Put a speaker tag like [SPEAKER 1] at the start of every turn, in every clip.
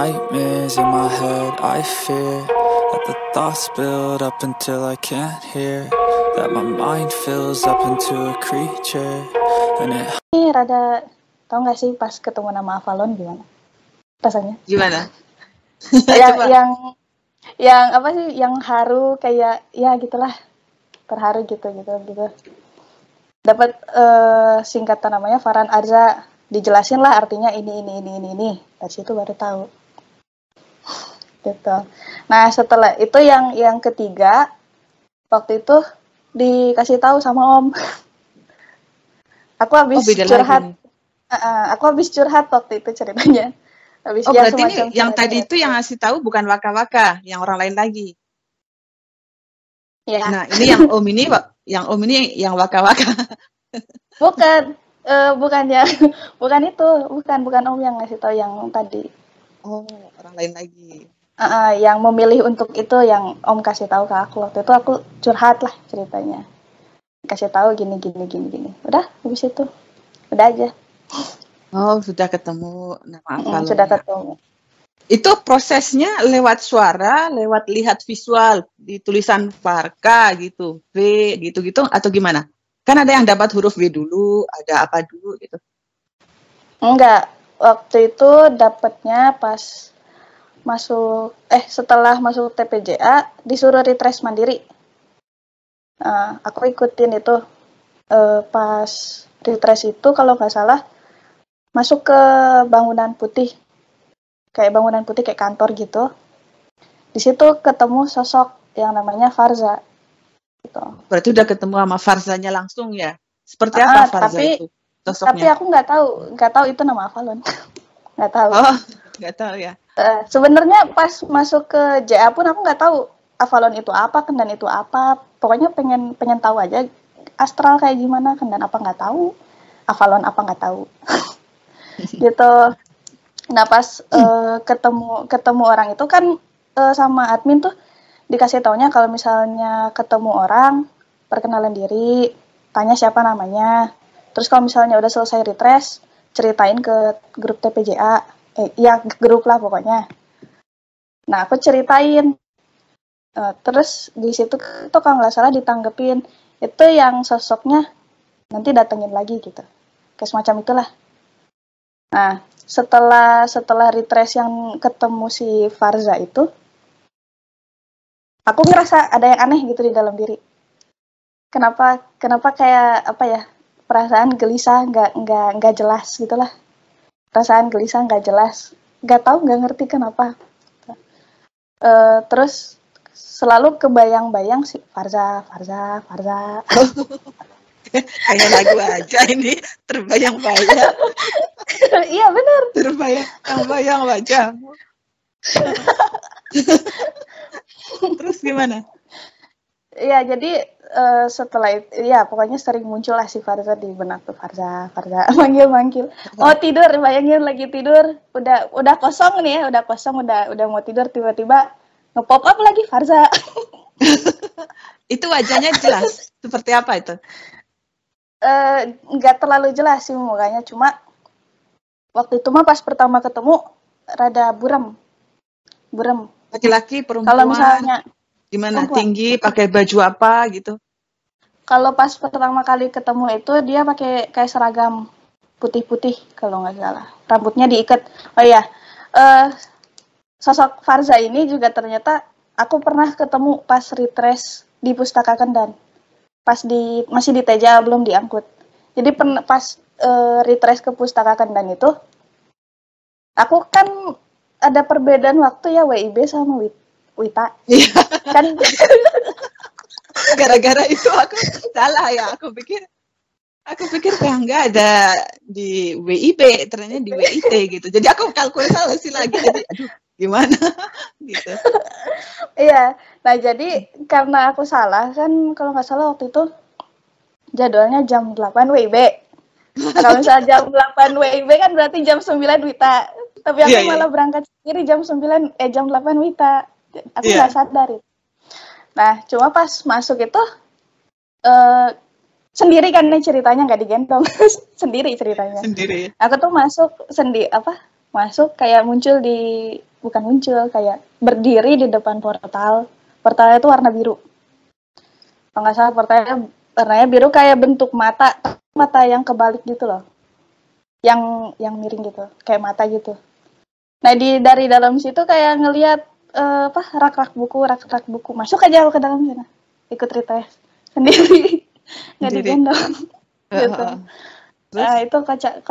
[SPEAKER 1] nightmares in my head, I fear that the thoughts build up until I can't hear, that my mind fills up into a creature, and it...
[SPEAKER 2] Ini rada, tau gak sih pas ketemu nama Avalon gimana rasanya?
[SPEAKER 3] Gimana?
[SPEAKER 2] yang apa sih, yang haru kayak, ya gitulah, terharu gitu. Dapat singkatan namanya Farhan Arza, dijelasin lah artinya ini. Dari situ baru tahu. Gitu. Nah setelah itu yang ketiga, waktu itu dikasih tahu sama Om. Aku habis curhat. Aku habis curhat waktu itu ceritanya. Habis
[SPEAKER 3] berarti ini yang tadi itu yang ngasih tahu bukan Waka-Waka, yang orang lain lagi.
[SPEAKER 2] Ya.
[SPEAKER 3] Nah ini yang Om ini yang Waka-Waka.
[SPEAKER 2] Bukan Om yang ngasih tahu yang tadi.
[SPEAKER 3] Oh, orang lain lagi.
[SPEAKER 2] Yang memilih untuk itu yang Om kasih tahu ke aku. Waktu itu aku curhat lah ceritanya. Kasih tahu gini. Udah, habis itu. Udah aja.
[SPEAKER 3] Oh, sudah ketemu nama Avalon.
[SPEAKER 2] Sudah ketemu.
[SPEAKER 3] Itu prosesnya lewat suara, lewat lihat visual di tulisan Varka gitu, V gitu atau gimana? Kan ada yang dapat huruf V dulu, ada apa dulu gitu.
[SPEAKER 2] Enggak, waktu itu dapatnya pas setelah masuk TPJA disuruh retreat mandiri. Aku ikutin itu pas retreat itu kalau nggak salah masuk ke bangunan putih kayak kantor gitu. Di situ ketemu sosok yang namanya Farza. Gitu.
[SPEAKER 3] Berarti udah ketemu sama Farzanya langsung ya? Seperti apa Farza itu sosoknya?
[SPEAKER 2] Tapi aku nggak tahu itu nama Avalon. Nggak tahu.
[SPEAKER 3] Oh, nggak tahu ya.
[SPEAKER 2] Sebenarnya pas masuk ke JA pun aku nggak tahu Avalon itu apa, Kendan itu apa. Pokoknya pengen tahu aja astral kayak gimana, Kendan apa nggak tahu, Avalon apa nggak tahu. Gitu. Nah pas ketemu orang itu kan sama admin tuh dikasih taunya kalau misalnya ketemu orang perkenalan diri, tanya siapa namanya, terus kalau misalnya udah selesai retreat ceritain ke grup TPJA, grup lah pokoknya. Nah aku ceritain, terus di situ tuh kalau nggak salah ditanggepin itu yang sosoknya nanti datengin lagi gitu, kayak semacam itulah. Nah setelah retreat yang ketemu si Farza itu, aku ngerasa ada yang aneh gitu di dalam diri. Kenapa kayak apa ya, perasaan gelisah nggak jelas gitulah. Perasaan gelisah nggak jelas, nggak ngerti kenapa. Terus selalu kebayang-bayang si Farza.
[SPEAKER 3] Kayak lagu aja ini, terbayang-bayang.
[SPEAKER 2] Iya benar.
[SPEAKER 3] Terbayang-bayang wajahmu. Terus gimana?
[SPEAKER 2] Iya, jadi setelah itu, ya pokoknya sering muncul lah si Farza di benak tuh, Farza, manggil. Oh tidur, bayangin lagi tidur, udah kosong nih ya, udah mau tidur, tiba-tiba nge-pop up lagi Farza.
[SPEAKER 3] Itu wajahnya jelas, seperti apa itu?
[SPEAKER 2] Nggak terlalu jelas sih mukanya, cuma waktu itu mah pas pertama ketemu rada buram.
[SPEAKER 3] Laki-laki, perempuan?
[SPEAKER 2] Kalau misalnya
[SPEAKER 3] gimana?
[SPEAKER 2] perempuan.
[SPEAKER 3] Tinggi, pakai baju apa gitu?
[SPEAKER 2] Kalau pas pertama kali ketemu itu dia pakai kayak seragam putih-putih kalau nggak salah. Rambutnya diikat. Oh iya, sosok Farza ini juga ternyata aku pernah ketemu pas retreat di Pustaka Kendan. Masih di Teja, belum diangkut. Jadi pas retreat ke Pustaka Kendan itu, aku kan ada perbedaan waktu ya, WIB sama Wita. Kan
[SPEAKER 3] gara-gara itu aku salah ya, aku pikir kayak nggak ada di WIB, ternyata di WIT gitu. Jadi aku kalkulasi lagi, jadi aduh gimana gitu.
[SPEAKER 2] Iya, nah jadi karena aku salah kan, kalau nggak salah waktu itu jadwalnya jam 8 WIB. Nah, kalau misalnya jam 8 WIB kan berarti jam 9 Wita. Tapi aku malah berangkat sendiri jam 8 Wita. Aku nggak sadar itu. Nah, cuma pas masuk itu sendiri kan nih ceritanya, nggak digendong. Sendiri ceritanya.
[SPEAKER 3] Sendiri.
[SPEAKER 2] Aku tuh masuk kayak muncul di bukan muncul, kayak berdiri di depan portal. Portalnya itu warna biru. Kalau nggak salah portalnya warnanya biru kayak bentuk mata yang kebalik gitu loh. Yang miring gitu, kayak mata gitu. Nah, dari dalam situ kayak ngelihat rak-rak buku. Masuk aja aku ke dalam sana. Ikut retest sendiri. Nggak digendong. Gitu. Nah, itu kocak.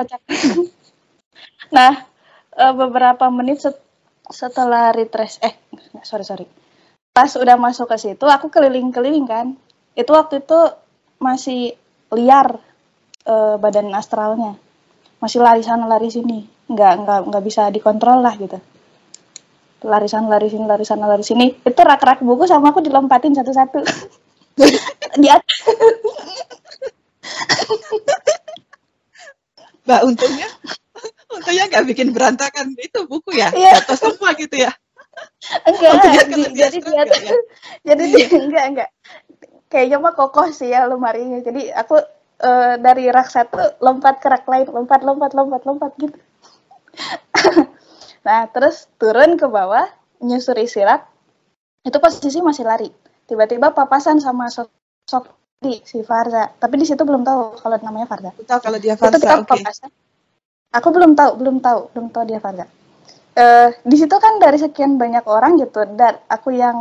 [SPEAKER 2] Nah, beberapa menit setelah retest, sorry. Pas udah masuk ke situ, aku keliling-keliling kan. Itu waktu itu masih liar badan astralnya. Masih lari sana lari sini. Nggak bisa dikontrol lah gitu. Lari sana lari sini. Itu rak-rak buku sama aku dilompatin satu-satu. Di atas.
[SPEAKER 3] Mbak, untungnya nggak bikin berantakan itu buku ya,
[SPEAKER 2] Iya.
[SPEAKER 3] jatuh semua gitu ya.
[SPEAKER 2] Enggak, jadi di atas. Jadi enggak. Kayaknya mah kokoh sih ya lemarinya. Jadi aku dari rak satu lompat ke rak lain, lompat gitu. Nah, terus turun ke bawah, nyusuri rak. Itu posisi masih lari. Tiba-tiba papasan sama sosok si Farza. Tapi di situ belum tahu kalau namanya Farza.
[SPEAKER 3] Tahu kalau dia
[SPEAKER 2] Itu
[SPEAKER 3] Farza, oke.
[SPEAKER 2] papasan. Aku belum tahu dia Farza. Di situ kan dari sekian banyak orang gitu, dan aku yang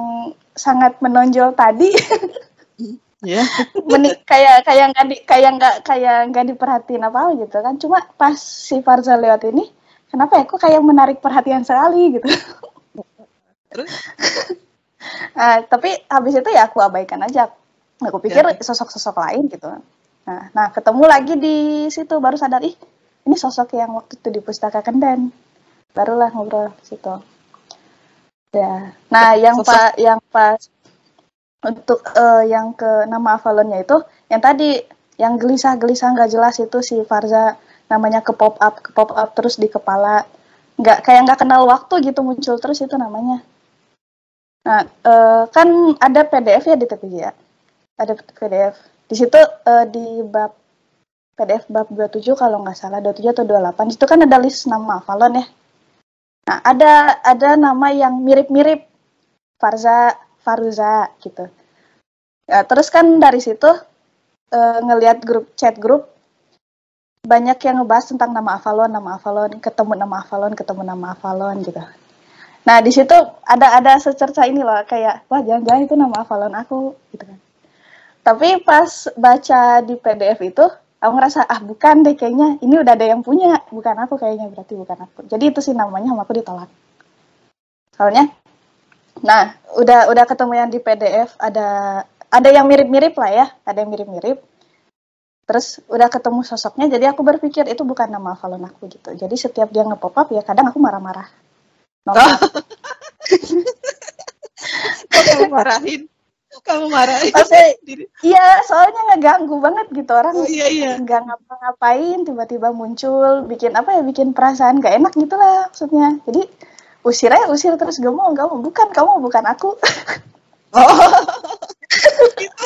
[SPEAKER 2] sangat menonjol tadi,
[SPEAKER 3] Ya.
[SPEAKER 2] kayak nggak diperhatiin apa gitu kan. Cuma pas si Farza lewat ini, kenapa ya kok kayak menarik perhatian sekali gitu.
[SPEAKER 3] Terus?
[SPEAKER 2] Tapi habis itu ya aku abaikan aja. Aku pikir sosok-sosok lain gitu. Nah, ketemu lagi di situ baru sadar, ini sosok yang waktu itu di Pustaka Kendan. Barulah ngobrol situ. Ya. Nah, yang pas untuk yang ke nama Avalonnya itu, yang tadi yang gelisah nggak jelas itu si Farza, namanya ke pop up terus di kepala, nggak kenal waktu gitu, muncul terus itu namanya. Nah, kan ada PDF ya di tepi ya, ada PDF di situ, di bab PDF bab 27 kalau nggak salah, 27 atau 28, itu kan ada list nama Avalon ya. Nah, ada nama yang mirip-mirip Faruza gitu. Ya, terus kan dari situ ngelihat chat grup banyak yang ngebahas tentang nama Avalon, ketemu nama Avalon gitu. Nah, di situ ada secerca ini loh, kayak wah jangan-jangan itu nama Avalon aku gitu kan. Tapi pas baca di PDF itu, aku ngerasa bukan deh, kayaknya ini udah ada yang punya, bukan aku kayaknya, berarti bukan aku. Jadi itu sih namanya sama aku ditolak. Soalnya, nah udah ketemu yang di PDF, ada yang mirip-mirip lah ya, ada yang mirip-mirip. Terus udah ketemu sosoknya, jadi aku berpikir itu bukan nama Avalon aku gitu. Jadi setiap dia nge-pop up ya kadang aku marah-marah.
[SPEAKER 3] Kamu marahin?
[SPEAKER 2] Iya, soalnya ngeganggu banget gitu, orang
[SPEAKER 3] iya.
[SPEAKER 2] nggak ngapa-ngapain tiba-tiba muncul, bikin perasaan gak enak gitu lah maksudnya. Jadi usir terus, gak mau, bukan kamu, bukan aku.
[SPEAKER 3] Gitu.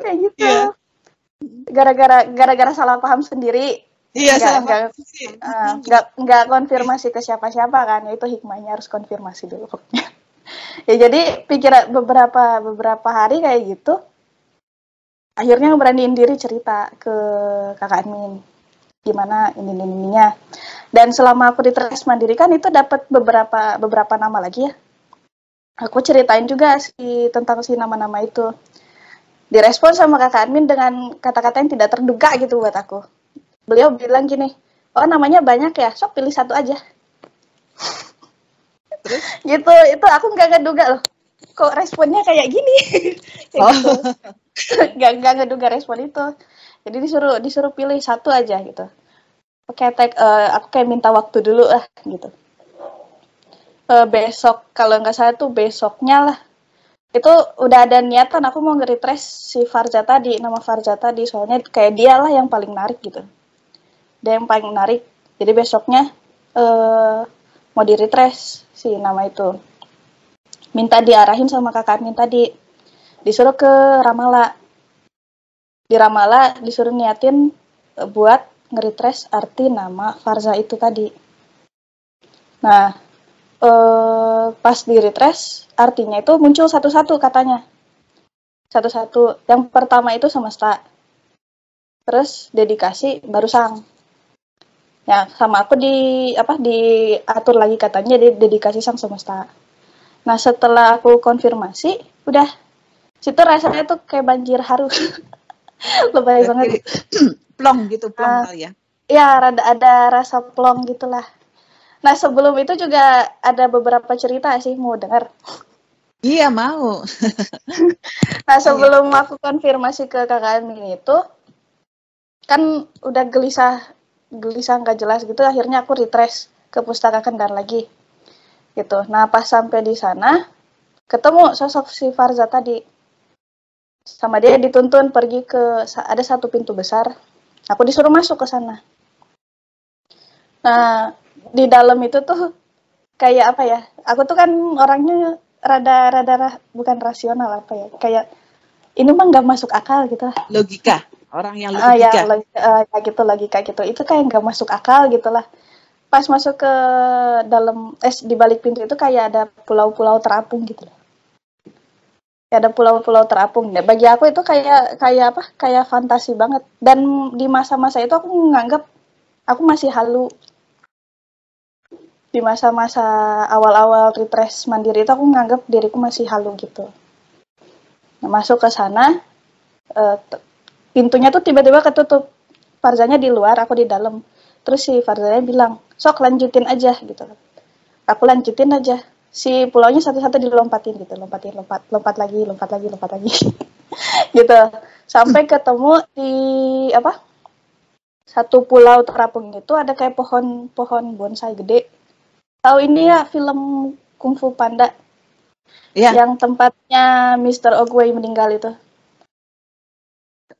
[SPEAKER 2] Kayak gitu. Yeah. Gara-gara salah paham sendiri.
[SPEAKER 3] Iya,
[SPEAKER 2] nggak konfirmasi ke siapa-siapa kan, itu hikmahnya harus konfirmasi dulu. Ya jadi pikiran beberapa hari kayak gitu, akhirnya ngeberaniin diri cerita ke kakak admin gimana ininya. Dan selama aku di tes mandiri kan itu dapat beberapa nama lagi ya. Aku ceritain juga tentang nama-nama itu. Direspon sama kakak admin dengan kata-kata yang tidak terduga gitu buat aku. Beliau bilang gini, namanya banyak ya, sok pilih satu aja.
[SPEAKER 3] Terus?
[SPEAKER 2] Gitu, itu aku nggak ngeduga loh. Kok responnya kayak gini? Gitu. Nggak ngeduga respon itu. Jadi disuruh pilih satu aja gitu. Oke, aku kayak minta waktu dulu lah gitu. Besok, kalau nggak salah tuh besoknya lah. Itu udah ada niatan aku mau nge-retrace si Farza tadi, nama Farza tadi, soalnya kayak dia lah yang paling menarik gitu. Dia yang paling menarik. Jadi besoknya mau di-retrace si nama itu. Minta diarahin sama kakak admin tadi. Disuruh ke Ramallah. Di Ramallah disuruh niatin buat nge-retrace arti nama Farza itu tadi. Nah, pas di retrace, artinya itu muncul satu-satu katanya. Satu-satu. Yang pertama itu semesta. Terus dedikasi baru sang. Ya, sama aku diatur lagi katanya dedikasi sang semesta. Nah, setelah aku konfirmasi, udah. Situ rasanya tuh kayak banjir haru. Lebay banget.
[SPEAKER 3] Plong gitu, plong kali ya.
[SPEAKER 2] Iya, ada rasa plong gitulah. Nah, sebelum itu juga ada beberapa cerita sih, mau dengar?
[SPEAKER 3] Iya, mau.
[SPEAKER 2] Nah, sebelum aku konfirmasi ke kakak Amin itu, kan udah gelisah nggak jelas gitu, akhirnya aku retrace ke Pustaka Kendar lagi. Gitu. Nah, pas sampai di sana, ketemu sosok si Farza tadi. Sama dia dituntun pergi ke, ada satu pintu besar. Aku disuruh masuk ke sana. Nah, di dalam itu tuh kayak apa ya? Aku tuh kan orangnya rada bukan rasional apa ya? Kayak ini mah nggak masuk akal gitu.
[SPEAKER 3] Logika, orang yang logika.
[SPEAKER 2] Ya gitu, logika gitu. Itu kayak nggak masuk akal gitu lah. Pas masuk ke dalam, di balik pintu itu kayak ada pulau-pulau terapung gitu loh. Ada pulau-pulau terapung. Nah, bagi aku itu kayak apa? Kayak fantasi banget. Dan di masa-masa itu aku nganggap aku masih halu. Di masa-masa awal-awal retrace mandiri itu aku nganggap diriku masih halu gitu. Nah, masuk ke sana, pintunya tuh tiba-tiba ketutup. Farzanya di luar, aku di dalam. Terus si Farzanya bilang, sok lanjutin aja gitu. Aku lanjutin aja. Si pulaunya satu-satu dilompatin gitu, lompat lagi gitu. Sampai ketemu di satu pulau terapung itu ada kayak pohon bonsai gede. Tahu ini ya film Kung Fu Panda?
[SPEAKER 3] Iya.
[SPEAKER 2] Yang tempatnya Mr. Oogway meninggal itu.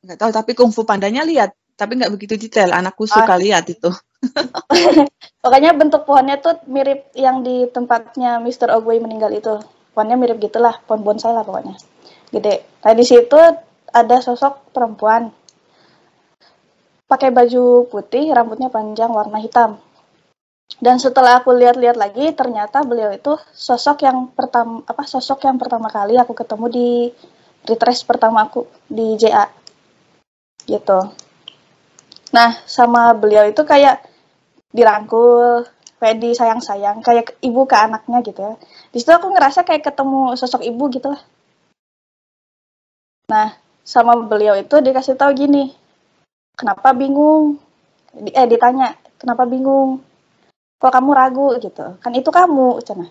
[SPEAKER 3] Nggak tahu, tapi Kung Fu Pandanya lihat, tapi nggak begitu detail. Anakku suka lihat itu.
[SPEAKER 2] Pokoknya bentuk pohonnya tuh mirip yang di tempatnya Mr. Oogway meninggal itu. Pohonnya mirip gitulah, pohon bonsai lah pokoknya. Gede. Nah, di situ ada sosok perempuan. Pakai baju putih, rambutnya panjang, warna hitam. Dan setelah aku lihat-lihat lagi, ternyata beliau itu sosok yang pertama kali aku ketemu di retrace pertama aku di JA. Gitu. Nah, sama beliau itu kayak dirangkul, kayak disayang-sayang, kayak ibu ke anaknya gitu ya. Di situ aku ngerasa kayak ketemu sosok ibu gitu lah. Nah, sama beliau itu dikasih tahu gini, kenapa bingung? Ditanya, kenapa bingung? Kok kamu ragu gitu? Kan itu kamu, cina.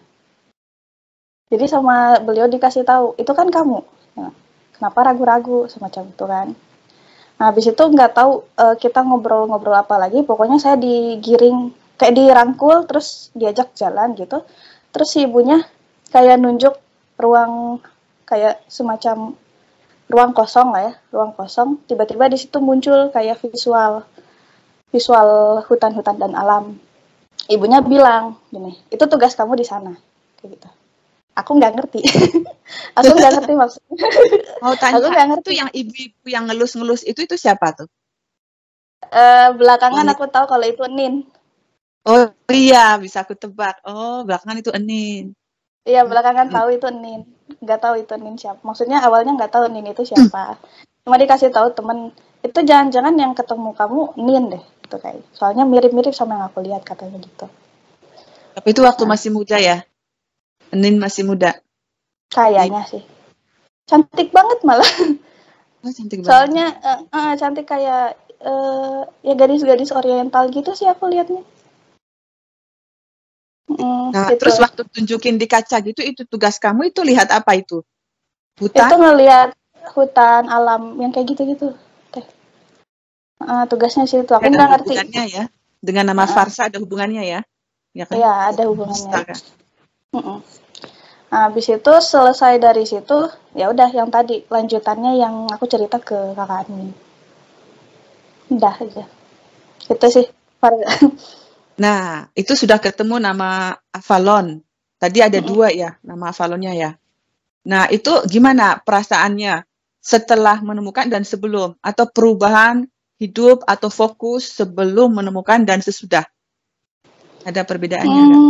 [SPEAKER 2] Jadi sama beliau dikasih tahu, itu kan kamu. Nah, kenapa ragu-ragu semacam itu kan? Nah, habis itu nggak tahu kita ngobrol-ngobrol apa lagi. Pokoknya saya digiring, kayak dirangkul, terus diajak jalan gitu. Terus si ibunya kayak nunjuk ruang, kayak semacam ruang kosong lah ya, ruang kosong. Tiba-tiba di situ muncul kayak visual hutan-hutan dan alam. Ibunya bilang gini, itu tugas kamu di sana, kayak gitu. Aku nggak ngerti. Aku nggak ngerti maksudnya.
[SPEAKER 3] Mau tanya,
[SPEAKER 2] aku nggak ngerti.
[SPEAKER 3] Itu yang ibu-ibu yang ngelus-ngelus itu siapa tuh?
[SPEAKER 2] Belakangan aku tahu kalau itu Nin.
[SPEAKER 3] Oh iya, bisa aku tebak. Oh, belakangan itu Nin.
[SPEAKER 2] Iya, belakangan tahu itu Nin. Nggak tahu itu Nin siapa. Maksudnya awalnya nggak tahu Nin itu siapa. Cuma dikasih tahu temen, itu jangan-jangan yang ketemu kamu Nin deh. Gitu kayak. Soalnya mirip-mirip sama yang aku lihat katanya gitu.
[SPEAKER 3] Tapi itu waktu masih muda ya? Nin masih muda.
[SPEAKER 2] Kayaknya sih. Cantik banget malah.
[SPEAKER 3] Oh, cantik banget.
[SPEAKER 2] Soalnya cantik kayak ya gadis-gadis oriental gitu sih aku lihatnya.
[SPEAKER 3] Nah,
[SPEAKER 2] gitu.
[SPEAKER 3] Terus waktu tunjukin di kaca gitu, itu tugas kamu itu lihat apa itu? Hutan?
[SPEAKER 2] Itu ngelihat hutan alam yang kayak gitu-gitu. Tugasnya sih itu. Aku nggak ngerti.
[SPEAKER 3] Hubungannya ya? Dengan nama Farza ada hubungannya ya? Ya kan?
[SPEAKER 2] Iya, ada hubungannya. Nah, habis itu selesai dari situ, ya udah yang tadi lanjutannya yang aku cerita ke kakak admin. Udah aja. Itu sih.
[SPEAKER 3] Nah, itu sudah ketemu nama Avalon. Tadi ada dua ya, nama Avalonnya ya. Nah, itu gimana perasaannya setelah menemukan dan sebelum? Atau perubahan hidup atau fokus sebelum menemukan dan sesudah? Ada perbedaannya nggak?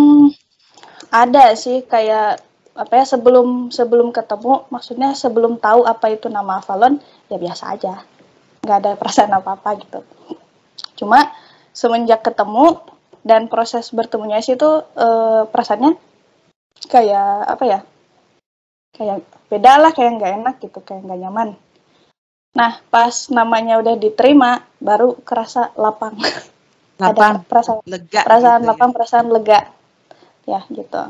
[SPEAKER 2] Ada sih kayak apa ya, sebelum ketemu, maksudnya sebelum tahu apa itu nama Avalon, ya biasa aja, nggak ada perasaan apa-apa gitu. Cuma semenjak ketemu dan proses bertemunya sih tuh perasaannya kayak apa ya, kayak beda lah, kayak nggak enak gitu, kayak nggak nyaman. Nah pas namanya udah diterima baru kerasa lapang.
[SPEAKER 3] Lapang,
[SPEAKER 2] Ada perasaan
[SPEAKER 3] lega
[SPEAKER 2] perasaan
[SPEAKER 3] gitu ya.
[SPEAKER 2] lapang, perasaan lega ya gitu.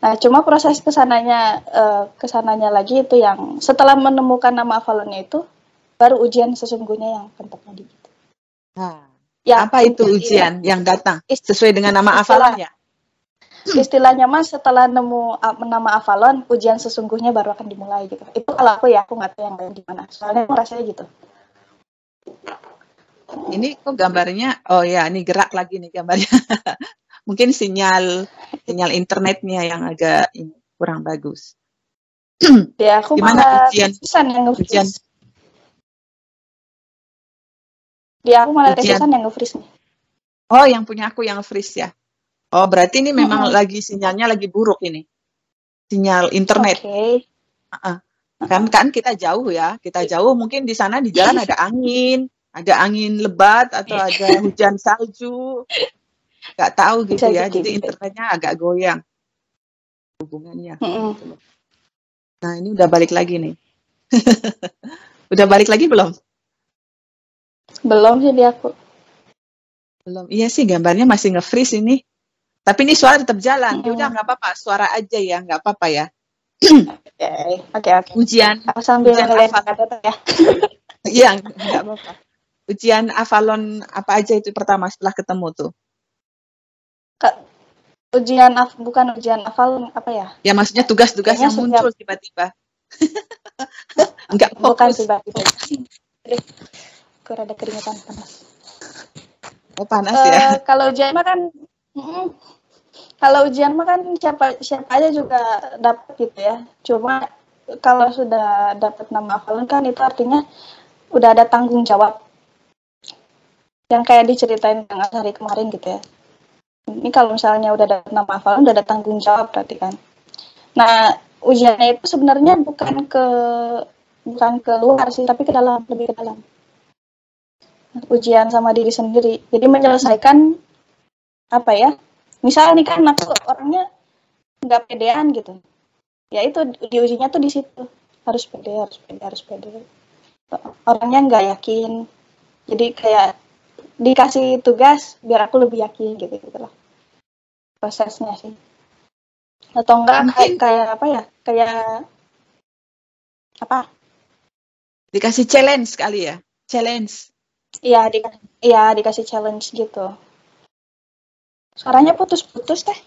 [SPEAKER 2] Nah, cuma proses kesananya lagi itu yang setelah menemukan nama Avalonnya itu, baru ujian sesungguhnya yang akan terjadi.
[SPEAKER 3] Nah,
[SPEAKER 2] Ya,
[SPEAKER 3] apa itu ujian yang datang sesuai dengan nama
[SPEAKER 2] istilah,
[SPEAKER 3] Avalon ya?
[SPEAKER 2] istilahnya mas setelah nemu nama Avalon, ujian sesungguhnya baru akan dimulai gitu. Itu kalau aku ya, aku nggak tahu yang lain gimana. Soalnya aku rasanya gitu.
[SPEAKER 3] Ini kok gambarnya, oh ya, ini gerak lagi nih gambarnya. Mungkin sinyal internetnya yang agak kurang bagus.
[SPEAKER 2] Ya, aku
[SPEAKER 3] Gimana
[SPEAKER 2] malah
[SPEAKER 3] ujian?
[SPEAKER 2] Resisan yang
[SPEAKER 3] Ujian.
[SPEAKER 2] nge-freeze. Dia aku malah
[SPEAKER 3] Ujian.
[SPEAKER 2] Resisan yang nge-freeze nih.
[SPEAKER 3] Oh, yang punya aku yang freeze ya. Oh, berarti ini memang lagi sinyalnya lagi buruk ini. Sinyal internet.
[SPEAKER 2] Oke.
[SPEAKER 3] Kan kita jauh ya. Kita jauh, mungkin di sana di jalan ada angin lebat atau ada hujan salju. Nggak tahu gitu ya. Jadi internetnya agak goyang hubungannya. Nah, ini udah balik lagi nih. Udah balik lagi belum?
[SPEAKER 2] Belum sih di aku.
[SPEAKER 3] Belum. Iya sih, gambarnya masih nge-freeze ini. Tapi ini suara tetap jalan. Ya udah, nggak apa-apa. Suara aja ya, nggak apa-apa ya.
[SPEAKER 2] Oke.
[SPEAKER 3] Ujian.
[SPEAKER 2] Aku sambil ngeliat
[SPEAKER 3] Avalon. Iya, nggak apa-apa. Ujian Avalon apa aja itu pertama setelah ketemu tuh?
[SPEAKER 2] Bukan ujian Avalon, apa ya?
[SPEAKER 3] Ya maksudnya tugas-tugas yang muncul tiba-tiba. Enggak fokus.
[SPEAKER 2] Bukan tiba-tiba. Aku rada keringetan, panas.
[SPEAKER 3] Oh, panas ya.
[SPEAKER 2] Kalau ujian mah kan siapa aja juga dapat gitu ya. Cuma kalau sudah dapat nama Avalon kan itu artinya udah ada tanggung jawab. Yang kayak diceritain Kang Ashari kemarin gitu ya. Ini kalau misalnya udah dapat nama Avalon, udah ada tanggung jawab berarti kan. Nah, ujiannya itu sebenarnya bukan ke luar sih, tapi ke dalam, lebih ke dalam. Ujian sama diri sendiri. Jadi menyelesaikan apa ya? Misalnya nih kan aku orangnya nggak pedean gitu. Ya itu diujinya tuh di situ. Harus pede. Orangnya nggak yakin. Jadi kayak dikasih tugas biar aku lebih yakin gitu lah. Prosesnya sih. Atau enggak kayak apa ya? Kayak apa?
[SPEAKER 3] Dikasih challenge kali ya? Challenge.
[SPEAKER 2] Iya, dikasih challenge gitu. Suaranya putus-putus teh.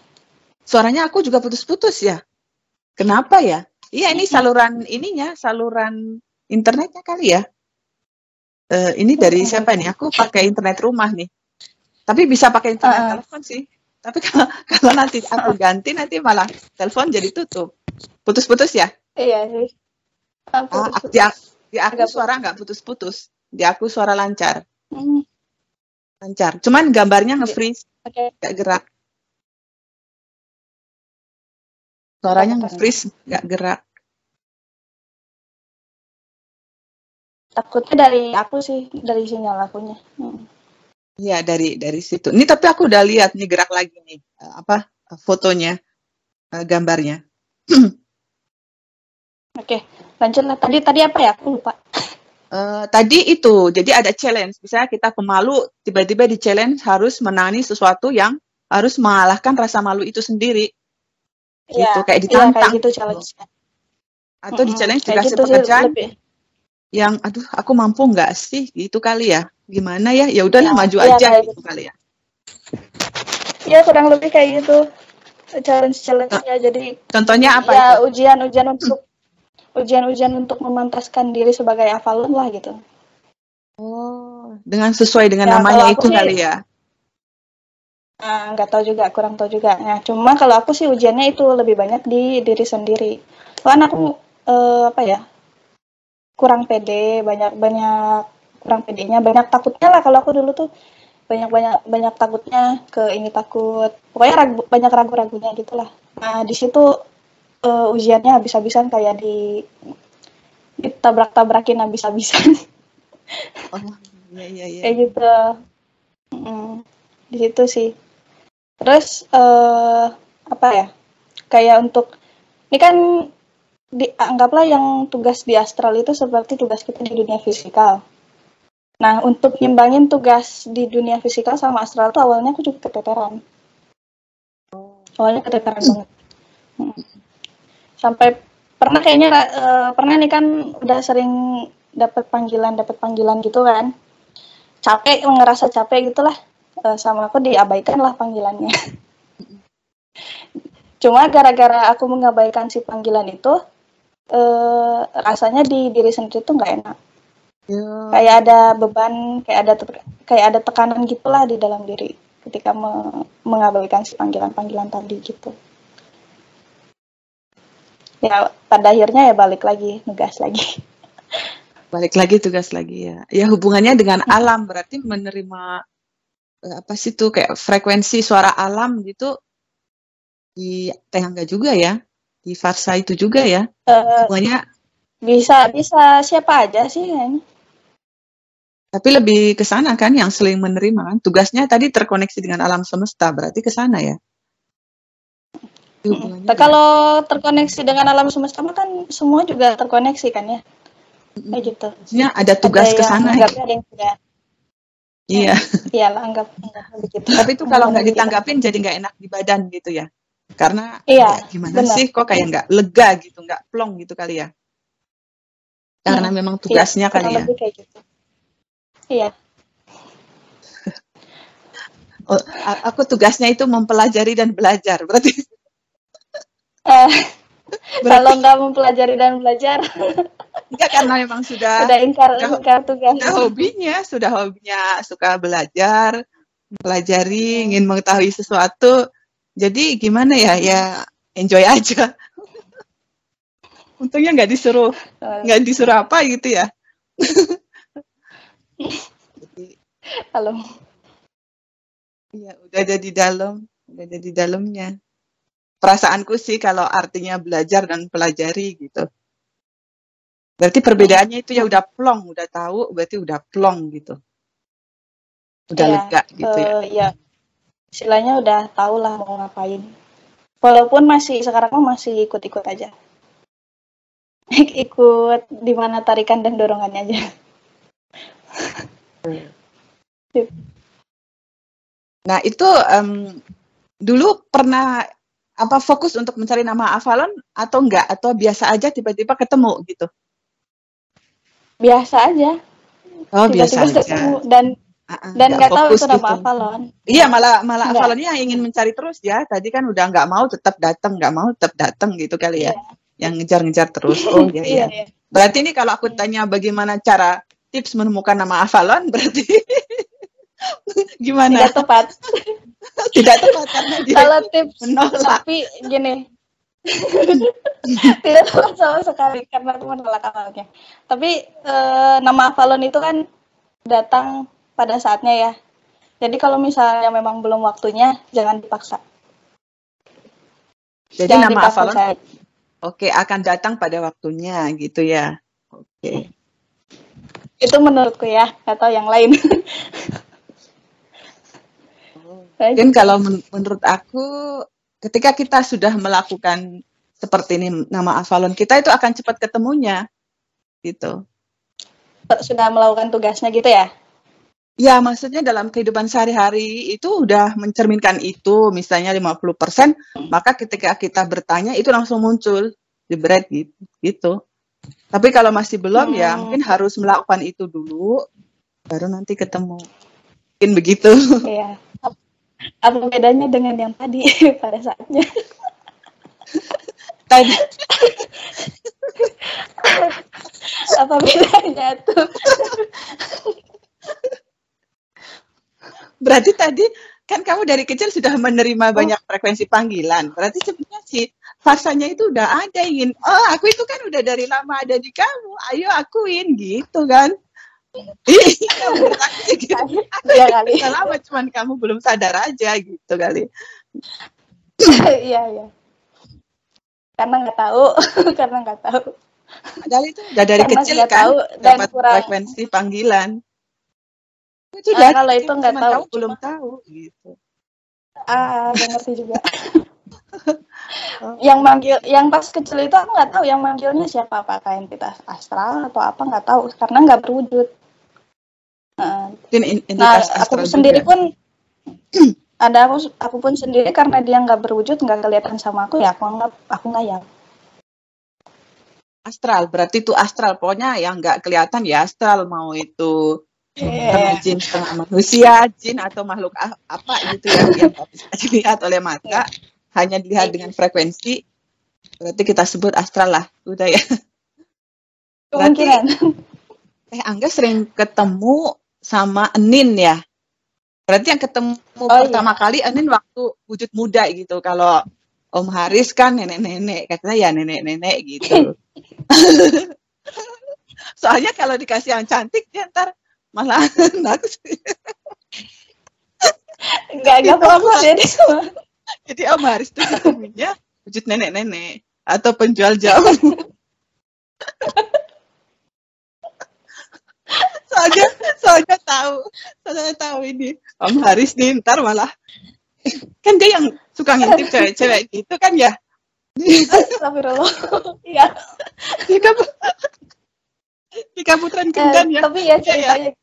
[SPEAKER 3] Suaranya aku juga putus-putus ya. Kenapa ya? Iya, ini saluran internetnya kali ya. Ini dari siapa nih? Aku pakai internet rumah nih. Tapi bisa pakai internet telepon sih. Tapi kalau nanti aku ganti, nanti malah telepon jadi tutup. Putus-putus ya?
[SPEAKER 2] Iya sih.
[SPEAKER 3] Di aku suara nggak putus-putus. Di aku suara lancar. Lancar. Cuman gambarnya nge-freeze. Nggak gerak. Suaranya nge-freeze, nggak gerak.
[SPEAKER 2] Takutnya dari aku sih, dari sinyal akunya.
[SPEAKER 3] Iya, dari situ. Ini tapi aku udah lihat nih gerak lagi nih. Fotonya, gambarnya.
[SPEAKER 2] Oke, lanjutlah. Tadi apa ya? Aku lupa.
[SPEAKER 3] Tadi itu, jadi ada challenge. Misalnya kita pemalu, tiba-tiba di challenge harus menangani sesuatu yang harus mengalahkan rasa malu itu sendiri. Gitu, kayak ditantang.
[SPEAKER 2] Kayak gitu challenge-nya.
[SPEAKER 3] Atau di challenge dikasih pekerjaan yang, aduh, aku mampu nggak sih? Gitu kali ya. Gimana ya? Ya udahlah, maju aja gitu kali ya.
[SPEAKER 2] Iya, kurang lebih kayak gitu. Challenge-nya. Jadi
[SPEAKER 3] contohnya apa
[SPEAKER 2] ya,
[SPEAKER 3] itu?
[SPEAKER 2] ujian untuk memantaskan diri sebagai Avalon lah gitu.
[SPEAKER 3] Oh, sesuai dengan namanya itu sih, kali ya.
[SPEAKER 2] Nggak tahu juga, kurang tahu juga. Nah, cuma kalau aku sih ujiannya itu lebih banyak di diri sendiri. Karena aku kurang pede, banyak kurang pedenya, banyak takutnya lah. Kalau aku dulu tuh banyak takutnya, ke ini takut. Pokoknya banyak ragu-ragunya gitulah. Nah, di situ ujiannya habis-habisan kayak ditabrak-tabrakin habis-habisan.
[SPEAKER 3] Oh, iya.
[SPEAKER 2] Kayak gitu. Di situ sih. Terus apa ya? Kayak untuk ini kan anggaplah yang tugas di astral itu seperti tugas kita di dunia fisikal. Nah, untuk nyimbangin tugas di dunia fisikal sama astral tuh awalnya aku juga keteteran. Awalnya keteteran banget. Sampai pernah kayaknya pernah nih kan udah sering dapat panggilan gitu kan. Capek, ngerasa capek gitulah. Sama aku diabaikan lah panggilannya. Cuma gara-gara aku mengabaikan si panggilan itu, rasanya di diri sendiri tuh nggak enak. Kayak ada beban, kayak ada tekanan gitulah di dalam diri ketika mengabaikan si panggilan-panggilan tadi gitu. Ya pada akhirnya ya balik lagi, nugas lagi.
[SPEAKER 3] Balik lagi tugas lagi ya. Ya hubungannya dengan alam berarti menerima apa sih tuh kayak frekuensi suara alam gitu di Tehangga juga ya, di Farsa itu juga ya. Hubungannya
[SPEAKER 2] bisa siapa aja sih kayaknya.
[SPEAKER 3] Tapi lebih ke sana kan yang sering menerima kan. Tugasnya tadi terkoneksi dengan alam semesta, berarti ke sana ya.
[SPEAKER 2] Kalau terkoneksi dengan alam semesta kan semua juga terkoneksi kan ya. Kayak gitu.
[SPEAKER 3] Maksudnya ada tugas ke sana.
[SPEAKER 2] Ada yang tidak.
[SPEAKER 3] Iya.
[SPEAKER 2] Iyalah anggap begitu.
[SPEAKER 3] Tapi itu kalau nggak ditanggapin jadi nggak enak di badan gitu ya. Karena gimana
[SPEAKER 2] bener.
[SPEAKER 3] sih kok kayak nggak lega gitu, nggak plong gitu kali ya. Karena memang tugasnya kali ya.
[SPEAKER 2] Kayak gitu. Iya.
[SPEAKER 3] Oh, aku tugasnya itu mempelajari dan belajar. Berarti
[SPEAKER 2] kalau nggak mempelajari dan belajar.
[SPEAKER 3] Enggak, karena memang sudah
[SPEAKER 2] ingkar tugas.
[SPEAKER 3] Sudah hobinya suka belajar, mempelajari, ingin mengetahui sesuatu. Jadi gimana ya? Ya enjoy aja. Untungnya nggak disuruh apa gitu ya.
[SPEAKER 2] Halo.
[SPEAKER 3] Iya, udah ada di dalamnya. Perasaanku sih kalau artinya belajar dan pelajari gitu. Berarti perbedaannya itu ya udah plong, udah tahu, berarti udah plong gitu. Udah lega gitu ya.
[SPEAKER 2] Iya. Istilahnya udah tahu lah mau ngapain. Walaupun sekarang masih ikut-ikut aja. Ikut di mana tarikan dan dorongannya aja.
[SPEAKER 3] Nah, itu dulu pernah fokus untuk mencari nama Avalon atau enggak? Atau biasa aja tiba-tiba ketemu gitu?
[SPEAKER 2] Biasa aja.
[SPEAKER 3] Oh, biasa aja.
[SPEAKER 2] Ketemu dan nggak tahu itu nama gitu. Avalon.
[SPEAKER 3] Iya, malah Avalonnya yang ingin mencari terus ya. Tadi kan udah nggak mau tetap datang gitu kali ya. Yang ngejar-ngejar terus. Oh iya. Berarti ini kalau aku tanya bagaimana cara tips menemukan nama Avalon, berarti gimana?
[SPEAKER 2] Tidak tepat.
[SPEAKER 3] Tidak tepat karena dia
[SPEAKER 2] kalau tips
[SPEAKER 3] menolak.
[SPEAKER 2] Tapi gini. Tidak tepat sama sekali karena aku menolak awalnya. Tapi nama Avalon itu kan datang pada saatnya ya. Jadi kalau misalnya memang belum waktunya, jangan dipaksa.
[SPEAKER 3] Jadi jangan nama Avalon akan datang pada waktunya gitu ya. Oke.
[SPEAKER 2] Itu menurutku ya, atau yang lain.
[SPEAKER 3] Mungkin kalau menurut aku, ketika kita sudah melakukan seperti ini nama Avalon, kita itu akan cepat ketemunya, gitu.
[SPEAKER 2] Sudah melakukan tugasnya gitu ya?
[SPEAKER 3] Ya, maksudnya dalam kehidupan sehari-hari itu udah mencerminkan itu, misalnya 50%, maka ketika kita bertanya itu langsung muncul, jebret gitu. Tapi kalau masih belum ya mungkin harus melakukan itu dulu, baru nanti ketemu. Mungkin begitu.
[SPEAKER 2] Iya. Apa bedanya dengan yang tadi pada saatnya?
[SPEAKER 3] Tadi.
[SPEAKER 2] Apa bedanya tuh?
[SPEAKER 3] Berarti tadi kan kamu dari kecil sudah menerima banyak frekuensi panggilan. Berarti sebenarnya sih fasanya itu udah ada aku itu kan udah dari lama ada di kamu. Ayo akuin gitu kan. Iya,
[SPEAKER 2] ya kali.
[SPEAKER 3] Lama cuman kamu belum sadar aja gitu kali.
[SPEAKER 2] Iya. karena nggak tahu, karena nggak tahu.
[SPEAKER 3] Padahal itu udah dari
[SPEAKER 2] Karena
[SPEAKER 3] kecil
[SPEAKER 2] nggak
[SPEAKER 3] kan
[SPEAKER 2] tahu dan
[SPEAKER 3] dapat
[SPEAKER 2] kurang.
[SPEAKER 3] frekuensi panggilan. Itu dari
[SPEAKER 2] Kalau
[SPEAKER 3] kecil
[SPEAKER 2] itu nggak
[SPEAKER 3] cuma
[SPEAKER 2] tahu,
[SPEAKER 3] kamu belum tahu gitu.
[SPEAKER 2] nggak ngerti juga.
[SPEAKER 3] Oh,
[SPEAKER 2] Yang pas kecil itu aku nggak tahu yang manggilnya siapa, apakah entitas astral atau apa, nggak tahu karena nggak berwujud.
[SPEAKER 3] mungkin
[SPEAKER 2] Nah,
[SPEAKER 3] entitas
[SPEAKER 2] aku
[SPEAKER 3] astral
[SPEAKER 2] sendiri
[SPEAKER 3] juga.
[SPEAKER 2] pun aku pun sendiri karena dia nggak berwujud, nggak kelihatan sama aku, ya aku nggak ya.
[SPEAKER 3] Astral, berarti itu astral. Pokoknya yang nggak kelihatan ya astral. Mau itu setengah jin, setengah manusia, jin atau makhluk apa gitu yang nggak bisa dilihat oleh mata, hanya dilihat dengan frekuensi. Berarti kita sebut astral lah. Udah ya. Berarti
[SPEAKER 2] Kemungkinan.
[SPEAKER 3] Angga sering ketemu sama Enin ya. Berarti yang ketemu pertama kali Enin waktu wujud muda gitu. Kalau Om Haris kan nenek-nenek, katanya ya nenek-nenek gitu. Soalnya kalau dikasih yang cantik dia ntar malah nakus.
[SPEAKER 2] Enggak fokus jadi semua.
[SPEAKER 3] Jadi Om Haris tuh ketemunya wujud nenek-nenek atau penjual jamu. soalnya tahu ini Om Haris nih ntar malah kan dia yang suka ngintip cewek-cewek gitu kan ya.
[SPEAKER 2] Astagfirullah. Iya.
[SPEAKER 3] Di Kabupaten Kendal ya.
[SPEAKER 2] Tapi ya ceritanya.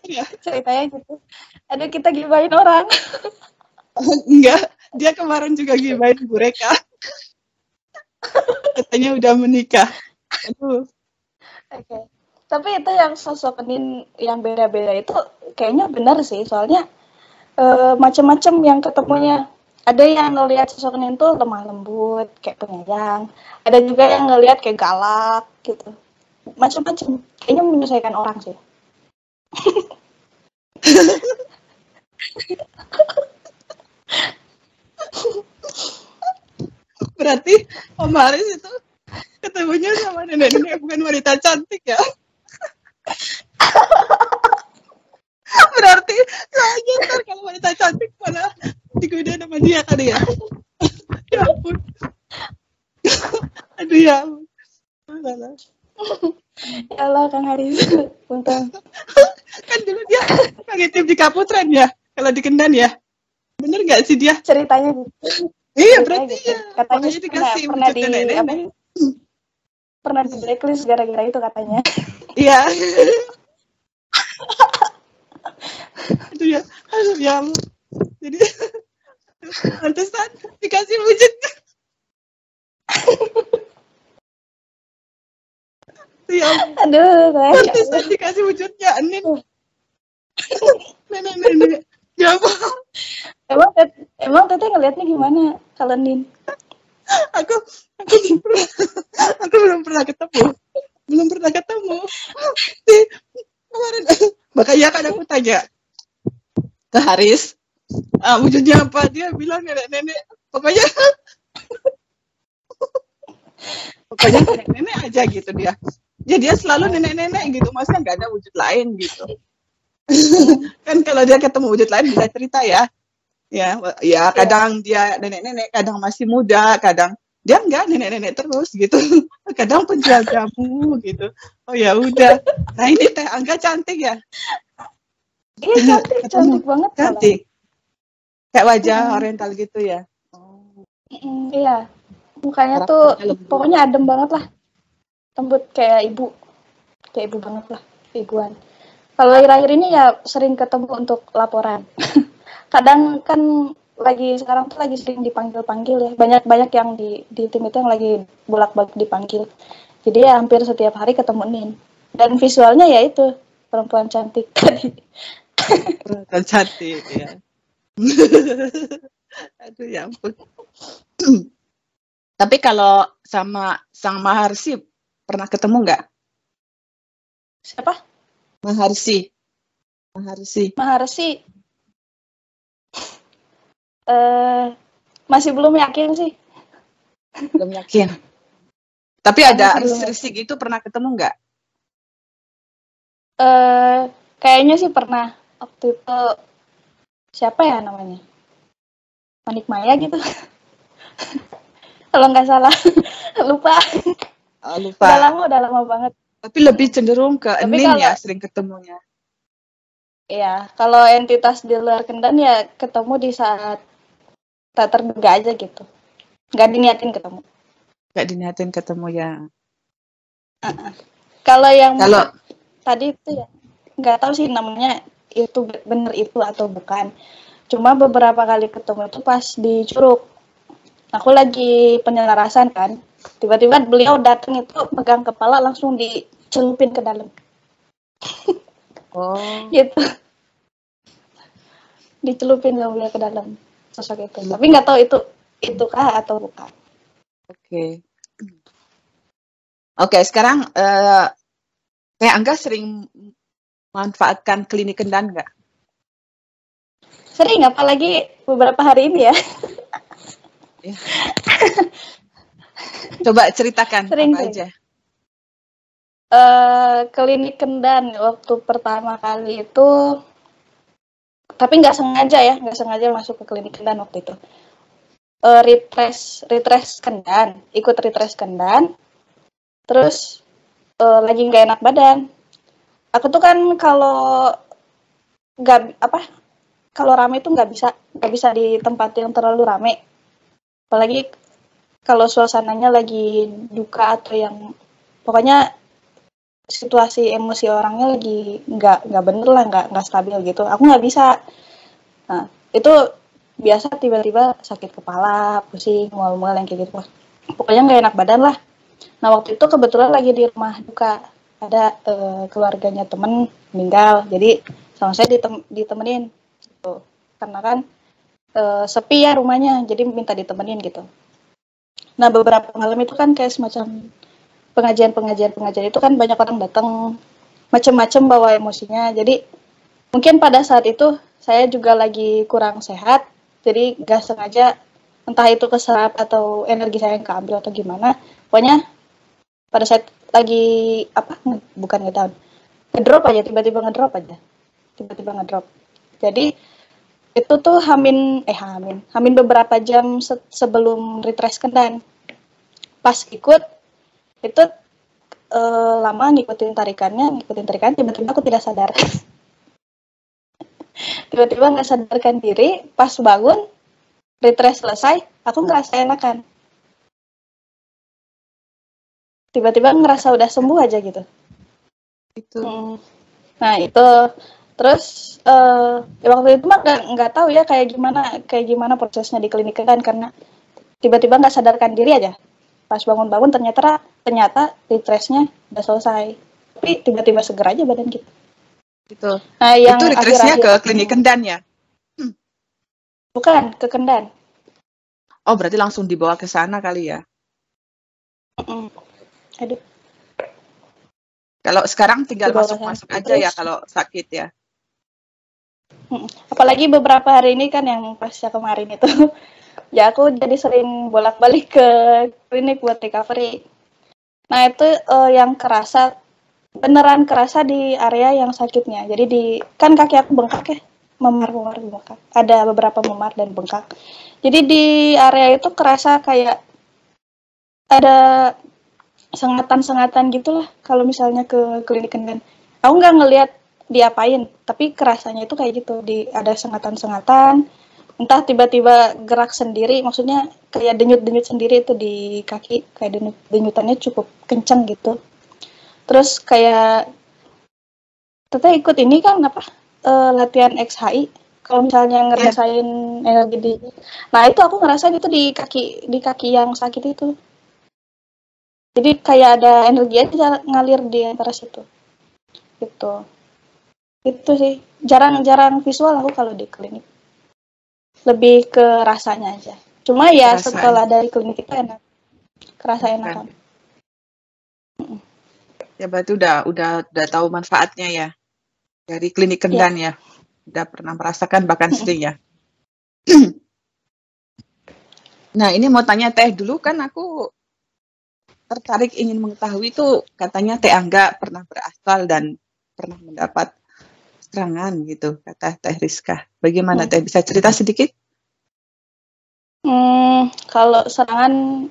[SPEAKER 3] Ya.
[SPEAKER 2] Ceritanya gitu. Aduh, kita gibahin orang.
[SPEAKER 3] Enggak, dia kemarin juga gibahin Bu Reka. Katanya udah menikah. Aduh.
[SPEAKER 2] Oke. Tapi itu yang sosok Enin yang beda-beda itu kayaknya benar sih, soalnya macam-macam yang ketemunya. Ada yang ngelihat sosok Enin tuh lemah lembut, kayak penyayang. Ada juga yang ngelihat kayak galak gitu. Macam-macam. Kayaknya menyesuaikan orang sih.
[SPEAKER 3] Berarti Om Haris itu ketemunya sama nenek-nenek bukan wanita cantik ya. Berarti soalnya ntar kalau wanita cantik malah digoda sama dia kali ya. Ya ampun. Aduh ya ampun.
[SPEAKER 2] Ya Allah, Kang Haris. Untung.
[SPEAKER 3] Kan dulu dia ngintip di Kaputren ya, kalau di Kendan ya. Bener nggak sih dia?
[SPEAKER 2] Ceritanya gitu.
[SPEAKER 3] Iya, berarti
[SPEAKER 2] gitu.
[SPEAKER 3] ya.
[SPEAKER 2] Katanya
[SPEAKER 3] Dikasih
[SPEAKER 2] pernah
[SPEAKER 3] wujud nenek-nenek.
[SPEAKER 2] Pernah di blacklist gara-gara itu katanya.
[SPEAKER 3] Iya. Aduh ya Allah. Jadi pantesan dikasih wujud. Ya
[SPEAKER 2] aduh,
[SPEAKER 3] pantesan dikasih wujudnya Enin. Nenek-nenek. Ya
[SPEAKER 2] Allah. Emang Teteh ngelihatnya gimana kalau Nin?
[SPEAKER 3] Aku belum pernah ketemu. Kemarin makanya kan aku tanya ke Haris, wujudnya apa? Dia bilang nenek-nenek. Pokoknya nenek-nenek aja gitu dia. Ya dia selalu nenek-nenek gitu, masa nggak ada wujud lain gitu. Kan kalau dia ketemu wujud lain bisa cerita ya. Ya kadang dia nenek-nenek, kadang masih muda, kadang dia enggak nenek-nenek terus gitu. Kadang penjual jamu gitu. Oh ya udah. Nah ini Teh Angga cantik ya.
[SPEAKER 2] Iya cantik banget.
[SPEAKER 3] Cantik. Kayak wajah oriental gitu ya.
[SPEAKER 2] Iya. Mukanya tuh pokoknya adem banget lah. Lembut kayak ibu banget lah, ibuan. Kalau akhir-akhir ini ya sering ketemu untuk laporan. Kadang kan sekarang tuh lagi sering dipanggil ya. Banyak yang di tim itu yang lagi bolak-balik dipanggil. Jadi ya hampir setiap hari ketemu Nin. Dan visualnya ya itu perempuan cantik tadi.
[SPEAKER 3] Perempuan cantik ya. Aduh ya ampun. Tapi kalau sama Sang Maharsi pernah ketemu nggak?
[SPEAKER 2] Siapa?
[SPEAKER 3] Maharsi.
[SPEAKER 2] Masih belum yakin sih.
[SPEAKER 3] Belum yakin. Tapi ada risi-risi gitu pernah ketemu nggak?
[SPEAKER 2] Kayaknya sih pernah. Waktu itu siapa ya namanya? Manik Maya gitu. kalau nggak salah. Lupa.
[SPEAKER 3] Lupa.
[SPEAKER 2] Udah lama banget.
[SPEAKER 3] Tapi lebih cenderung ke
[SPEAKER 2] Tapi
[SPEAKER 3] Enin
[SPEAKER 2] kalau
[SPEAKER 3] ya sering ketemunya.
[SPEAKER 2] ya, kalau entitas di luar Kendan ya ketemu di saat tak terduga aja gitu. Nggak diniatin ketemu.
[SPEAKER 3] Nggak diniatin ketemu ya.
[SPEAKER 2] Kalau yang
[SPEAKER 3] Kalau
[SPEAKER 2] tadi itu ya nggak tahu sih namanya itu bener itu atau bukan. Cuma beberapa kali ketemu itu pas di Curug. Aku lagi penyelarasan kan. Tiba-tiba beliau datang itu pegang kepala langsung dicelupin ke dalam.
[SPEAKER 3] oh,
[SPEAKER 2] Gitu. Dicelupin sama beliau ke dalam sosok itu. Tapi nggak tahu itu kah atau bukan.
[SPEAKER 3] oke. Oke, sekarang Teh Angga sering manfaatkan klinik Kendan nggak?
[SPEAKER 2] Sering, apalagi beberapa hari ini ya.
[SPEAKER 3] Ya. Coba ceritakan
[SPEAKER 2] Sering,
[SPEAKER 3] apa
[SPEAKER 2] sering.
[SPEAKER 3] aja.
[SPEAKER 2] Klinik Kendan waktu pertama kali itu, tapi nggak sengaja masuk ke klinik Kendan waktu itu. Retresh Kendan, ikut retresh Kendan, terus lagi nggak enak badan. Aku tuh kan kalau rame itu nggak bisa di tempat yang terlalu rame, apalagi kalau suasananya lagi duka atau yang pokoknya situasi emosi orangnya lagi nggak bener lah, nggak stabil gitu. Aku nggak bisa. Nah, itu biasa tiba-tiba sakit kepala, pusing, mual-mual yang kayak gitu. Pokoknya nggak enak badan lah. Nah, waktu itu kebetulan lagi di rumah duka. Ada keluarganya temen meninggal. Jadi sama saya ditemenin gitu. Karena kan sepi ya rumahnya, jadi minta ditemenin gitu. Nah, beberapa malam itu kan kayak semacam pengajian itu kan banyak orang datang, macam-macam bawa emosinya. Jadi mungkin pada saat itu saya juga lagi kurang sehat, jadi nggak sengaja entah itu keserap atau energi saya yang keambil atau gimana. Pokoknya pada saat lagi bukan ngedown, ngedrop aja, tiba-tiba ngedrop. Jadi itu tuh hamin beberapa jam sebelum retresh Kendan. Pas ikut itu lama ngikutin tarikannya, tiba-tiba aku tidak sadar. Tiba-tiba nggak sadarkan diri, pas bangun, retresh selesai, aku ngerasa enakan. Tiba-tiba ngerasa udah sembuh aja gitu.
[SPEAKER 3] Itu.
[SPEAKER 2] Nah itu, terus waktu itu mah nggak tahu ya kayak gimana prosesnya di klinik kan, karena tiba-tiba nggak sadarkan diri aja. Pas bangun-bangun ternyata retrashnya udah selesai. Tapi tiba-tiba seger aja badan kita.
[SPEAKER 3] Gitu.
[SPEAKER 2] Nah, yang
[SPEAKER 3] itu retrashnya ke klinik Kendan ya?
[SPEAKER 2] Bukan, ke Kendan.
[SPEAKER 3] Oh, berarti langsung dibawa ke sana kali ya?
[SPEAKER 2] Aduh.
[SPEAKER 3] Kalau sekarang tinggal masuk aja ya kalau sakit ya?
[SPEAKER 2] Apalagi beberapa hari ini kan yang pasca kemarin itu. Ya aku jadi sering bolak-balik ke klinik buat recovery. Nah itu yang beneran kerasa di area yang sakitnya. Jadi kan kaki aku bengkak ya, memar bengkak. Ada beberapa memar dan bengkak. Jadi di area itu kerasa kayak ada sengatan-sengatan gitulah kalau misalnya ke klinik Kendan. Aku nggak ngelihat diapain, tapi kerasanya itu kayak gitu, ada sengatan-sengatan, entah tiba-tiba gerak sendiri, maksudnya kayak denyut-denyut sendiri itu di kaki, kayak denyutannya cukup kencang gitu. Terus kayak teteh ikut ini kan latihan XHI, kalau misalnya ngerasain energi nah itu aku ngerasain itu di kaki yang sakit itu. Jadi kayak ada energi aja ngalir di antara situ. Gitu. Itu sih. Jarang visual aku kalau di klinik. Lebih ke rasanya aja. Cuma ya setelah dari klinik itu enak. Kerasa enakan.
[SPEAKER 3] Ya berarti udah tahu manfaatnya ya. Dari klinik Kendan ya. Udah pernah merasakan bahkan sering ya. Nah, ini mau tanya Teh dulu, kan aku tertarik ingin mengetahui itu, katanya Teh Angga pernah berasal dan pernah mendapat serangan gitu, kata Teh Rizka. Bagaimana Teh, bisa cerita sedikit?
[SPEAKER 2] Kalau serangan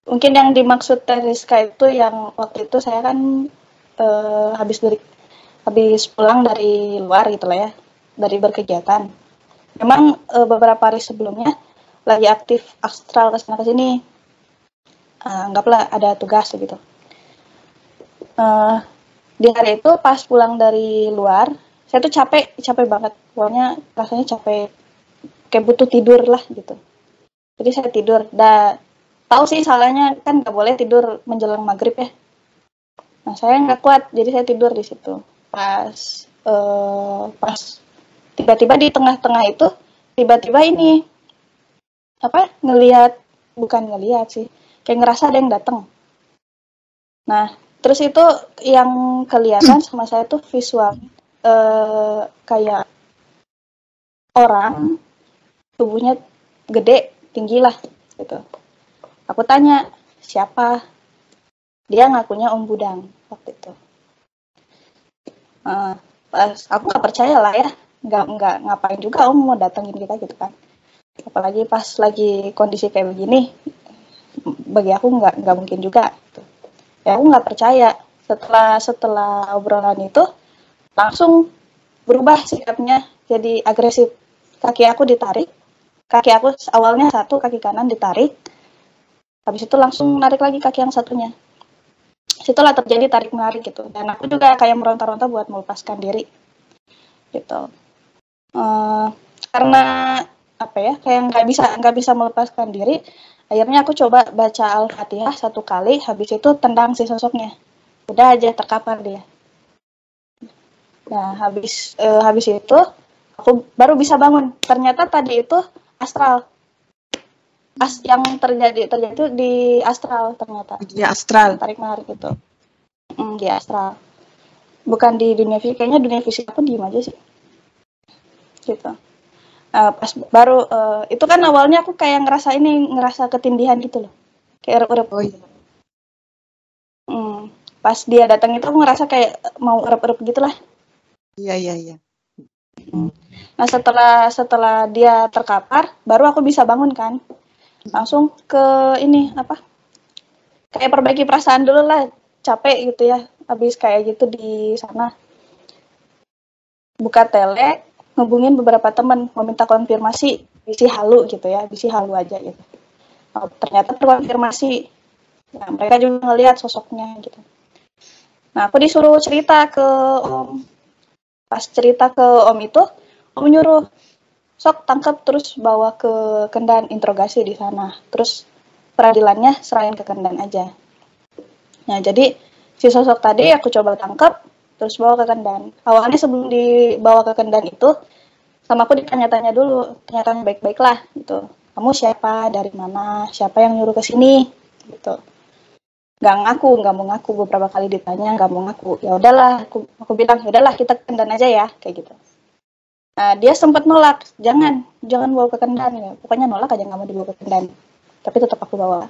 [SPEAKER 2] Mungkin yang dimaksud Teriska itu yang waktu itu saya kan habis pulang dari luar gitu lah ya, dari berkegiatan. Memang beberapa hari sebelumnya lagi aktif astral kesana kesini, anggaplah ada tugas gitu. Di hari itu pas pulang dari luar, saya tuh capek banget, pokoknya rasanya capek, kayak butuh tidur lah gitu. Jadi saya tidur, tahu sih salahnya kan nggak boleh tidur menjelang maghrib ya. Nah saya nggak kuat, jadi saya tidur di situ. Pas tiba-tiba di tengah-tengah itu tiba-tiba ini bukan ngelihat sih, kayak ngerasa ada yang datang. Nah terus itu yang kelihatan sama saya tuh visual kayak orang tubuhnya gede tinggi lah gitu. Aku tanya siapa, dia ngakunya Om Budang waktu itu. Pas aku nggak percaya lah ya, nggak ngapain juga Om mau datengin kita gitu kan, apalagi pas lagi kondisi kayak begini, bagi aku nggak mungkin juga gitu. Ya aku nggak percaya. Setelah obrolan itu langsung berubah sikapnya jadi agresif. Kaki aku ditarik, kaki aku awalnya satu, kaki kanan ditarik, habis itu langsung narik lagi kaki yang satunya. Situlah terjadi tarik menarik gitu, dan aku juga kayak meronta-ronta buat melepaskan diri gitu. Karena apa ya, kayak nggak bisa melepaskan diri, akhirnya aku coba baca Al-Fatihah 1 kali, habis itu tendang si sosoknya, udah aja terkapar dia. Nah habis itu aku baru bisa bangun, ternyata tadi itu astral, yang terjadi itu di astral ternyata.
[SPEAKER 3] Di astral.
[SPEAKER 2] Tarik menarik itu di astral, bukan di dunia fisik. Kayaknya dunia fisik aku diem aja sih gitu. Pas baru itu kan awalnya aku kayak ngerasa ketindihan gitu loh, kayak erep-erep.
[SPEAKER 3] Oh iya.
[SPEAKER 2] Pas dia datang itu aku ngerasa kayak mau erep-erep gitulah.
[SPEAKER 3] Iya.
[SPEAKER 2] Nah setelah dia terkapar, baru aku bisa bangun kan, langsung ke ini kayak perbaiki perasaan dulu lah, capek gitu ya, habis kayak gitu di sana. Buka tele, ngubungin beberapa teman, meminta konfirmasi, bisi halu gitu ya, bisi halu aja gitu. Ternyata terkonfirmasi. Nah, mereka juga ngelihat sosoknya gitu. Nah, aku disuruh cerita ke Om. Pas cerita ke Om itu, Om nyuruh, sok tangkap terus bawa ke Kendan, interogasi di sana. Terus peradilannya serahin ke Kendan aja. Nah, jadi si sosok tadi aku coba tangkap, terus bawa ke Kendan. Awalnya sebelum dibawa ke Kendan itu, sama aku ditanya-tanya dulu, tanya-tanya baik-baik lah gitu. Kamu siapa, dari mana, siapa yang nyuruh ke sini gitu. Nggak mau ngaku, beberapa kali ditanya nggak mau ngaku. Ya udahlah, aku bilang ya udahlah kita ke Kendan aja ya, kayak gitu. Nah, dia sempat nolak, jangan bawa ke Kendan ya. Pokoknya nolak aja, nggak mau dibawa ke Kendan. Tapi tetap aku bawa.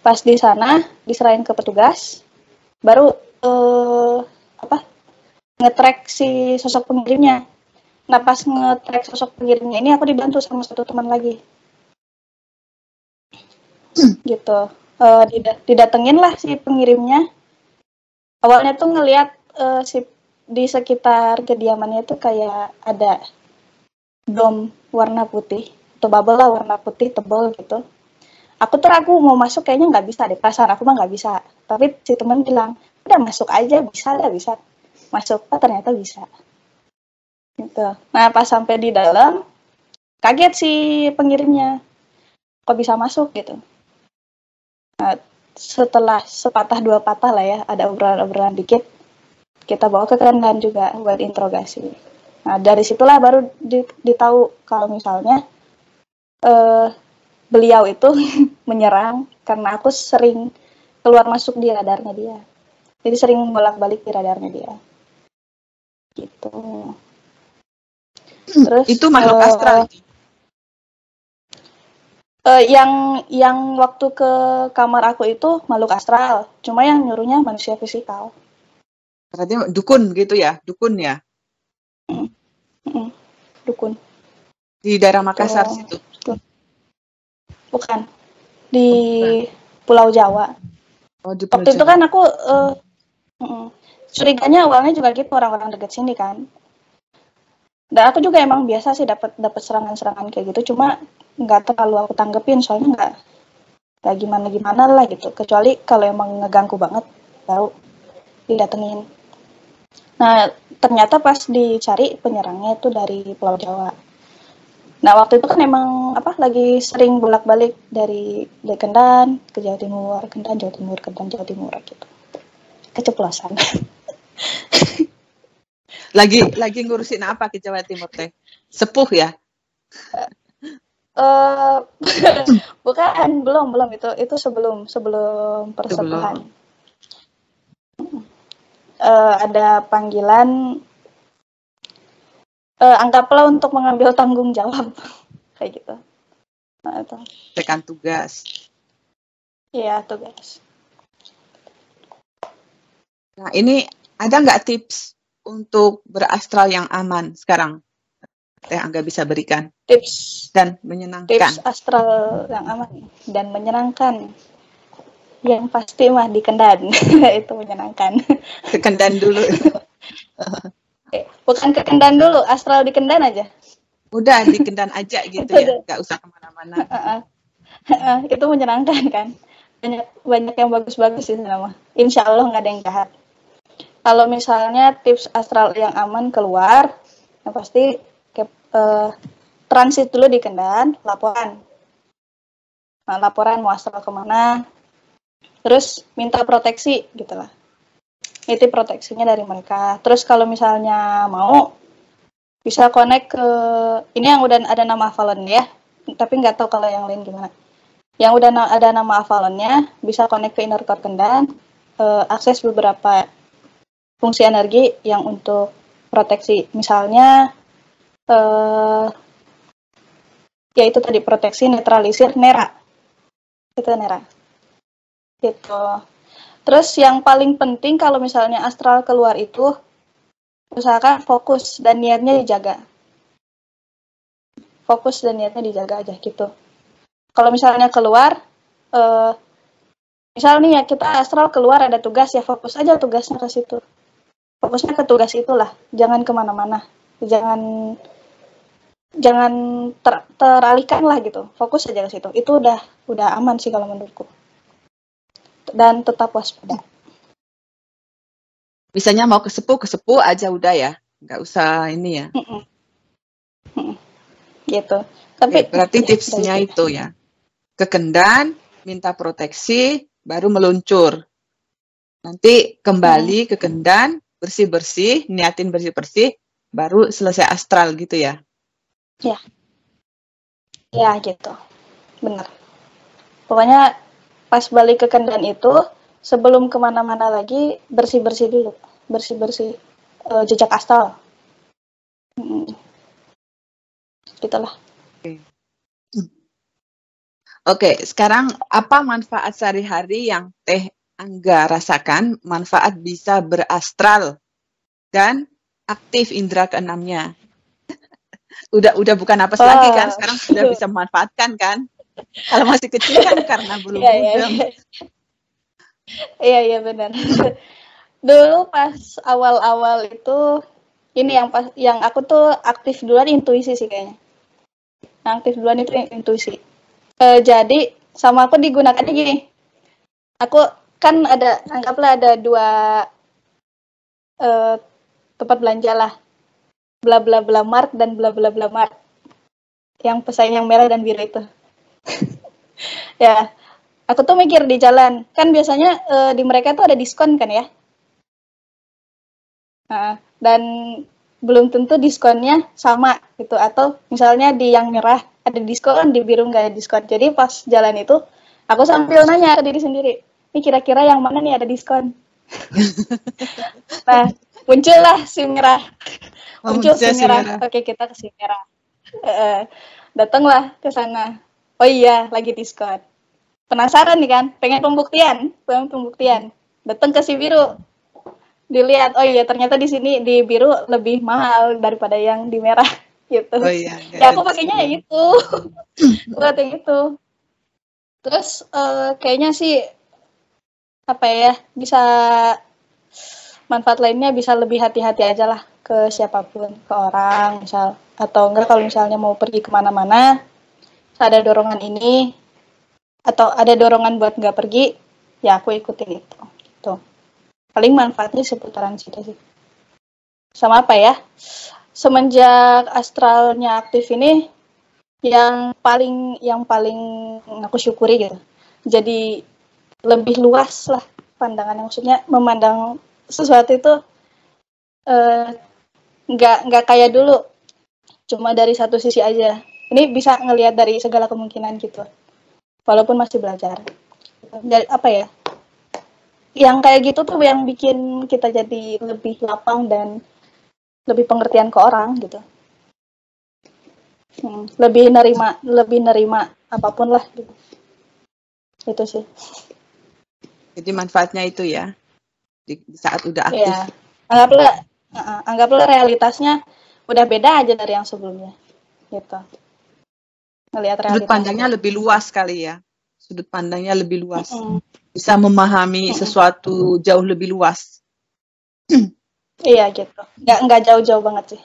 [SPEAKER 2] Pas di sana diserahin ke petugas, baru nge-track si sosok pengirimnya. Nah pas nge-track sosok pengirimnya ini aku dibantu sama satu teman lagi gitu. Didatengin lah si pengirimnya. Awalnya tuh ngelihat di sekitar kediamannya tuh kayak ada dom warna putih atau bubble lah warna putih tebal gitu. Aku tuh ragu mau masuk, kayaknya nggak bisa deh, perasaan aku mah nggak bisa. Tapi si teman bilang udah masuk aja, bisa masuk. Ternyata bisa gitu. Nah pas sampai di dalam kaget si pengirimnya, kok bisa masuk gitu. Nah, setelah sepatah dua patah lah ya, ada obrolan dikit, kita bawa ke Kendan juga buat interogasi. Nah dari situlah baru ditahu kalau misalnya beliau itu menyerang karena aku sering keluar masuk di radarnya dia, jadi sering bolak-balik di radarnya dia gitu. Terus
[SPEAKER 3] itu makhluk astral.
[SPEAKER 2] Yang waktu ke kamar aku itu makhluk astral, cuma yang nyuruhnya manusia fisikal.
[SPEAKER 3] Berarti dukun gitu ya, dukun ya?
[SPEAKER 2] Dukun.
[SPEAKER 3] Di daerah Makassar situ?
[SPEAKER 2] Bukan. Di Pulau Jawa.
[SPEAKER 3] Oh, di Pulau
[SPEAKER 2] Waktu itu
[SPEAKER 3] Jawa.
[SPEAKER 2] kan aku curiganya awalnya juga gitu, orang-orang deket sini kan. Dan aku juga emang biasa sih dapat serangan-serangan kayak gitu, cuma nggak terlalu aku tanggepin, soalnya nggak gimana lah gitu. Kecuali kalau emang ngeganggu banget, baru didatengin. Nah, ternyata pas dicari penyerangnya itu dari Pulau Jawa. Nah, waktu itu kan emang lagi sering bolak-balik dari Kendan ke Jawa Timur, Kendan Jawa Timur, Kendan Jawa Timur gitu. Keceplosan.
[SPEAKER 3] Lagi ngurusin apa ke Jawa Timur teh? Sepuh ya?
[SPEAKER 2] Bukan, belum itu sebelum persepuhan. Ada panggilan, anggaplah untuk mengambil tanggung jawab kayak gitu. Nah, itu.
[SPEAKER 3] Tekan tugas.
[SPEAKER 2] Iya, tugas.
[SPEAKER 3] Nah, ini ada nggak tips untuk berastral yang aman sekarang? Teh Angga bisa berikan.
[SPEAKER 2] Tips
[SPEAKER 3] dan menyenangkan.
[SPEAKER 2] Tips astral yang aman dan menyenangkan. Yang pasti mah di Kendan. Itu menyenangkan.
[SPEAKER 3] Ke Kendan dulu.
[SPEAKER 2] Bukan ke Kendan dulu, astral di Kendan aja.
[SPEAKER 3] Udah di Kendan aja gitu ya, nggak usah kemana-mana.
[SPEAKER 2] Itu menyenangkan kan. Banyak yang bagus-bagus di sana mah. Insya Allah nggak ada yang jahat. Kalau misalnya tips astral yang aman keluar, yang pasti transit dulu di Kendan, laporan. Nah, laporan mau astral kemana, terus minta proteksi gitulah. Itu proteksinya dari mereka. Terus kalau misalnya mau, bisa connect ke, ini yang udah ada nama Avalon ya, tapi nggak tahu kalau yang lain gimana. Yang udah ada nama Avalonnya, bisa connect ke Inner Core Kendan, akses beberapa fungsi energi yang untuk proteksi. Misalnya, ya itu tadi proteksi, netralisir, nera. Itu nera. Gitu. Terus yang paling penting kalau misalnya astral keluar itu, usahakan fokus dan niatnya dijaga. Fokus dan niatnya dijaga aja gitu. Kalau misalnya keluar, misal nih ya kita astral keluar ada tugas, ya fokus aja tugasnya ke situ. Fokusnya ke tugas itulah, jangan kemana-mana. Jangan teralihkan lah gitu. Fokus aja ke situ. Itu udah aman sih kalau menurutku. Dan tetap waspada.
[SPEAKER 3] Misalnya mau ke sepuh aja udah ya, nggak usah ini ya.
[SPEAKER 2] Gitu. Tapi
[SPEAKER 3] berarti tipsnya itu ya, ke Kendan, minta proteksi, baru meluncur. Nanti kembali ke Kendan, bersih-bersih, niatin bersih-bersih, baru selesai astral gitu ya.
[SPEAKER 2] Ya. Ya gitu. Benar. Pokoknya pas balik ke Kendan itu, sebelum kemana-mana lagi, bersih-bersih dulu. Bersih-bersih jejak astral. Gitulah.
[SPEAKER 3] Oke, sekarang apa manfaat sehari-hari yang Teh Angga rasakan, manfaat bisa berastral dan aktif indera keenamnya? Udah bukan apa lagi kan, sekarang sudah bisa memanfaatkan kan? Kalau masih kecil kan karena belum mudeng.
[SPEAKER 2] Iya benar. Dulu pas awal-awal itu, ini yang aku tuh aktif duluan intuisi sih kayaknya. Yang aktif duluan itu intuisi. Jadi sama aku digunakannya gini. Aku kan anggaplah ada 2 tempat belanja lah. Bla bla bla mart dan bla bla bla mart. Yang pesaing yang merah dan biru itu. Ya, aku tuh mikir di jalan. Kan biasanya di mereka tuh ada diskon kan ya. Dan belum tentu diskonnya sama gitu. Atau misalnya di yang merah ada diskon, di biru nggak ada diskon. Jadi pas jalan itu, aku sambil nanya ke diri sendiri, ini kira-kira yang mana nih ada diskon? Nah, muncullah si merah. Muncul si merah. Oke, kita ke si merah. Datanglah ke sana. Oh iya, lagi diskon. Penasaran nih kan? Pengen pembuktian. Datang ke si biru. Dilihat, oh iya ternyata di sini di biru lebih mahal daripada yang di merah gitu.
[SPEAKER 3] Oh iya.
[SPEAKER 2] Ya aku pakainya itu. Buat yang itu. Terus kayaknya sih apa ya, bisa manfaat lainnya bisa lebih hati-hati aja lah ke siapapun, ke orang misal, atau enggak kalau misalnya mau pergi kemana-mana ada dorongan ini atau ada dorongan buat nggak pergi, ya aku ikutin itu. Tuh. Paling manfaatnya seputaran situ sih. Sama apa ya? Semenjak astralnya aktif ini, yang paling aku syukuri gitu. Jadi lebih luas lah pandangannya, maksudnya memandang sesuatu itu nggak kayak dulu cuma dari satu sisi aja. Ini bisa ngelihat dari segala kemungkinan gitu. Walaupun masih belajar. Jadi, apa ya? Yang kayak gitu tuh yang bikin kita jadi lebih lapang dan lebih pengertian ke orang gitu. Lebih nerima apapun lah gitu. Itu sih.
[SPEAKER 3] Jadi manfaatnya itu ya di saat udah aktif.
[SPEAKER 2] Ya, anggaplah realitasnya udah beda aja dari yang sebelumnya. Gitu. Ngelihat realitas.
[SPEAKER 3] Sudut pandangnya lebih luas kali ya. Sudut pandangnya lebih luas. Bisa memahami sesuatu jauh lebih luas.
[SPEAKER 2] Iya gitu. Nggak jauh-jauh banget sih.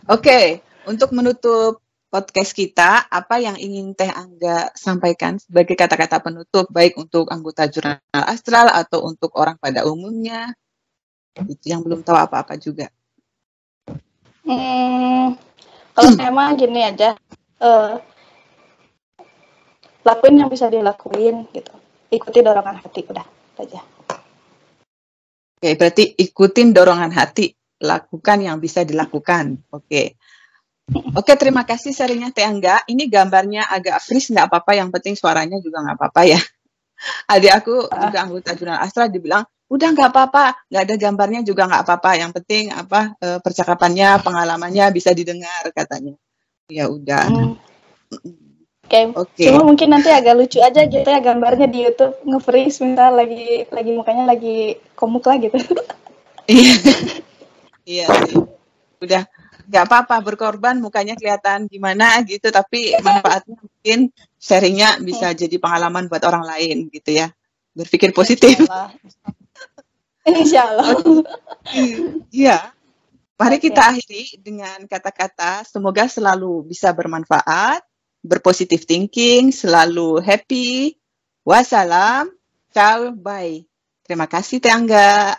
[SPEAKER 3] Oke, untuk menutup podcast kita, apa yang ingin Teh Angga sampaikan sebagai kata-kata penutup, baik untuk anggota Jurnal Astral atau untuk orang pada umumnya, itu yang belum tahu apa-apa juga.
[SPEAKER 2] Kalau memang gini aja, lakuin yang bisa dilakuin gitu. Ikuti dorongan hati, udah aja.
[SPEAKER 3] Oke, berarti ikutin dorongan hati, lakukan yang bisa dilakukan. Oke, terima kasih sharingnya Teh Angga. Ini gambarnya agak freeze, nggak apa-apa. Yang penting suaranya juga nggak apa-apa ya. Adik aku juga anggota Jurnal Astral dibilang, udah nggak apa-apa, nggak ada gambarnya juga nggak apa-apa. Yang penting percakapannya, pengalamannya bisa didengar katanya. Ya udah.
[SPEAKER 2] Oke. Cuma mungkin nanti agak lucu aja gitu ya gambarnya di YouTube nge-freeze misal lagi mukanya lagi komuk lah gitu.
[SPEAKER 3] Iya sih. Udah nggak apa-apa berkorban mukanya kelihatan gimana gitu, tapi manfaatnya mungkin sharingnya bisa jadi pengalaman buat orang lain gitu ya. Berpikir positif.
[SPEAKER 2] Insya Allah.
[SPEAKER 3] Iya. Mari kita akhiri dengan kata-kata semoga selalu bisa bermanfaat, berpositif thinking, selalu happy. Wassalam. Ciao, bye. Terima kasih Teh Angga.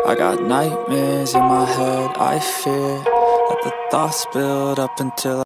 [SPEAKER 1] I got nightmares in my head, I fear that the thoughts build up until